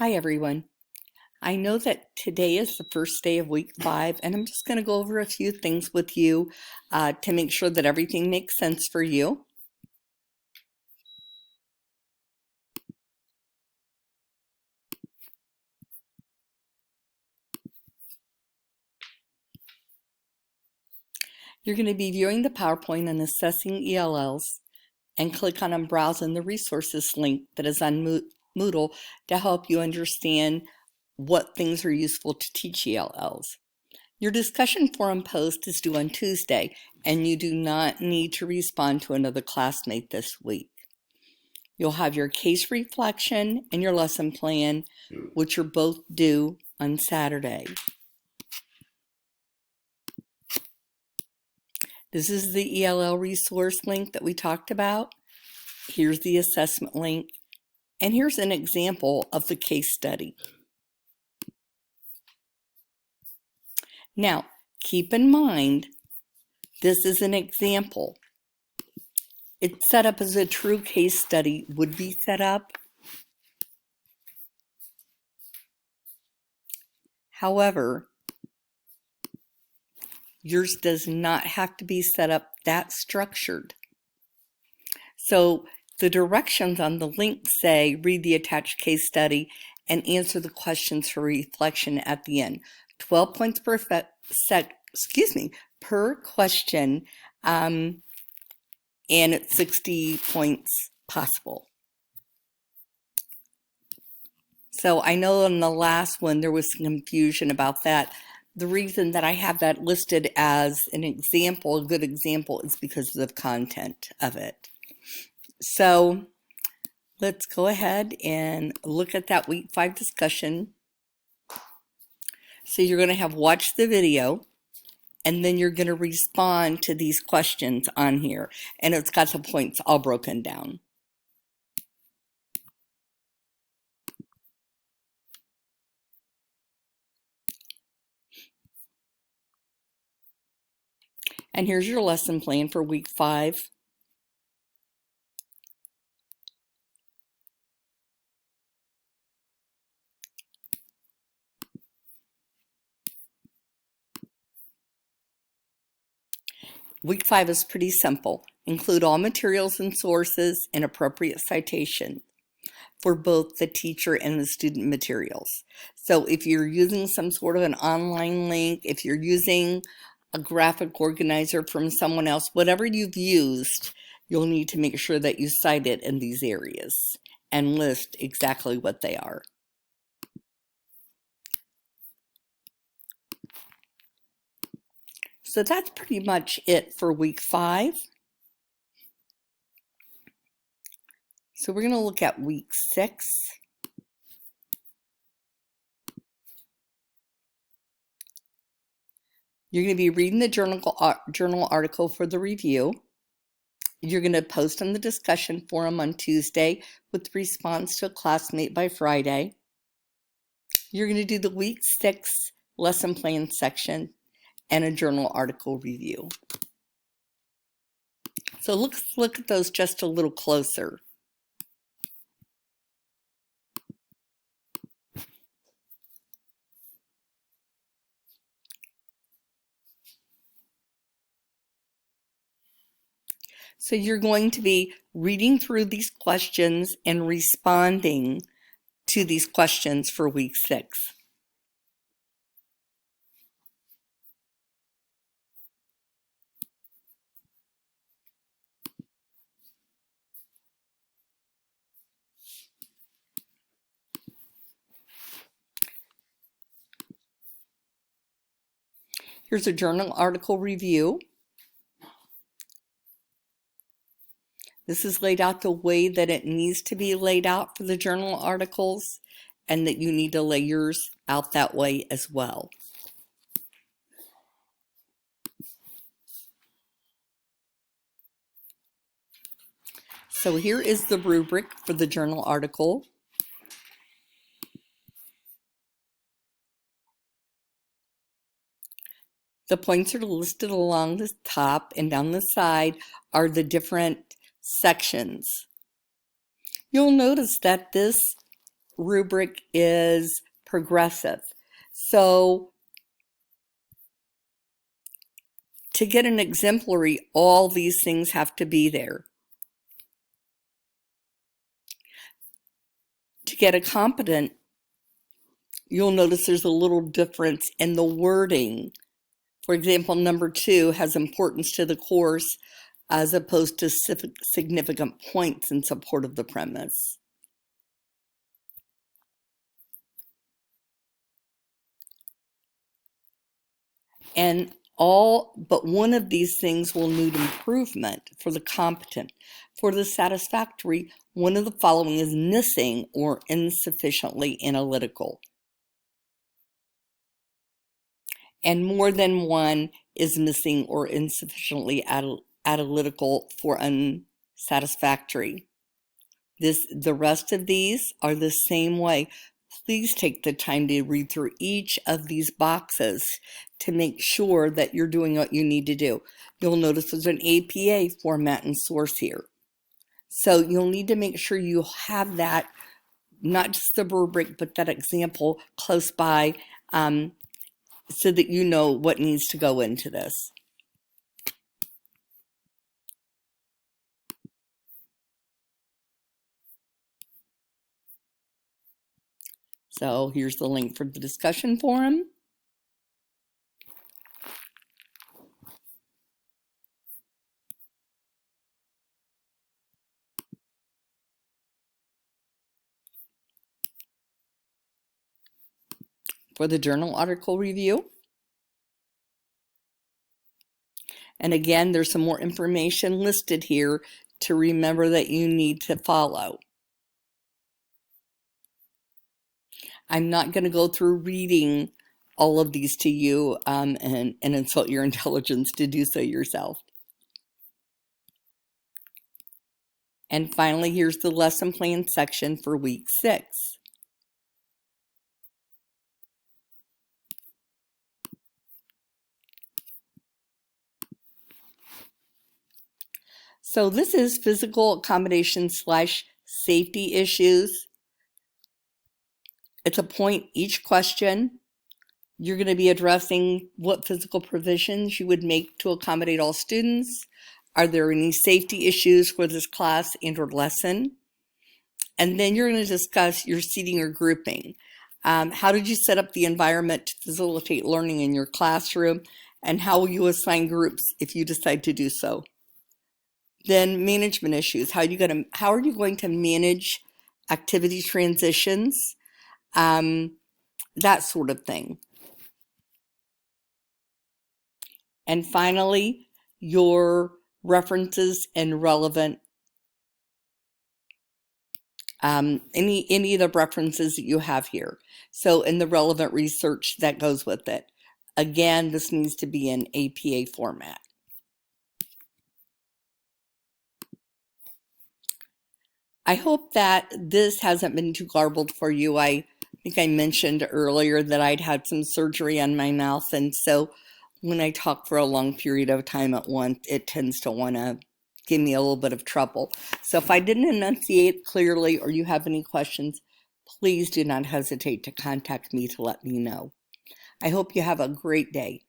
Hi everyone. I know that today is the first day of week 5 and I'm just going to go over a few things with you to make sure that everything makes sense for you. You're going to be viewing the PowerPoint and assessing ELLs and click on Browse in the Resources link that is on Moodle to help you understand what things are useful to teach ELLs. Your discussion forum post is due on Tuesday, and you do not need to respond to another classmate this week. You'll have your case reflection and your lesson plan, which are both due on Saturday. This is the ELL resource link that we talked about. Here's the assessment link, and here's an example of the case study. Now, keep in mind, this is an example. It's set up as a true case study would be set up. However, yours does not have to be set up that structured. So the directions on the link say, read the attached case study and answer the questions for reflection at the end. 12 points per question, and it's 60 points possible. So I know in the last one there was some confusion about that. The reason that I have that listed as an example, a good example, is because of the content of it. So let's go ahead and look at that week 5 discussion. So you're going to have watched the video, and then you're going to respond to these questions on here. And it's got the points all broken down. And here's your lesson plan for week 5. Week 5 is pretty simple. Include all materials and sources and appropriate citation for both the teacher and the student materials. So if you're using some sort of an online link, if you're using a graphic organizer from someone else, whatever you've used, you'll need to make sure that you cite it in these areas and list exactly what they are. So that's pretty much it for week 5. So we're going to look at week 6. You're going to be reading the journal article for the review. You're going to post on the discussion forum on Tuesday with response to a classmate by Friday. You're going to do the week 6 lesson plan section and a journal article review. So let's look at those just a little closer. So you're going to be reading through these questions and responding to these questions for week 6. Here's a journal article review. This is laid out the way that it needs to be laid out for the journal articles, and that you need to lay yours out that way as well. So here is the rubric for the journal article. The points are listed along the top, and down the side are the different sections. You'll notice that this rubric is progressive. So to get an exemplary, all these things have to be there. To get a competent, you'll notice there's a little difference in the wording. For example, number 2 has importance to the course as opposed to significant points in support of the premise. And all but one of these things will need improvement for the competent. For the satisfactory, one of the following is missing or insufficiently analytical. And more than one is missing or insufficiently analytical for unsatisfactory. The rest of these are the same way. Please take the time to read through each of these boxes to make sure that you're doing what you need to do. You'll notice there's an APA format and source here. So you'll need to make sure you have that, not just the rubric, but that example close by so that you know what needs to go into this. So here's the link for the discussion forum. For the journal article review. And again, there's some more information listed here to remember that you need to follow. I'm not going to go through reading all of these to you and insult your intelligence to do so yourself. And finally, here's the lesson plan section for week 6. So this is physical accommodation / safety issues. It's a point each question. You're going to be addressing what physical provisions you would make to accommodate all students. Are there any safety issues for this class and or lesson? And then you're going to discuss your seating or grouping. How did you set up the environment to facilitate learning in your classroom? And how will you assign groups if you decide to do so? Then management issues. How are you going to manage activity transitions? That sort of thing. And finally, your references and relevant, any of the references that you have here. So in the relevant research that goes with it. Again, this needs to be in APA format. I hope that this hasn't been too garbled for you. I think I mentioned earlier that I'd had some surgery on my mouth, and so when I talk for a long period of time at once, it tends to want to give me a little bit of trouble. So if I didn't enunciate clearly or you have any questions, please do not hesitate to contact me to let me know. I hope you have a great day.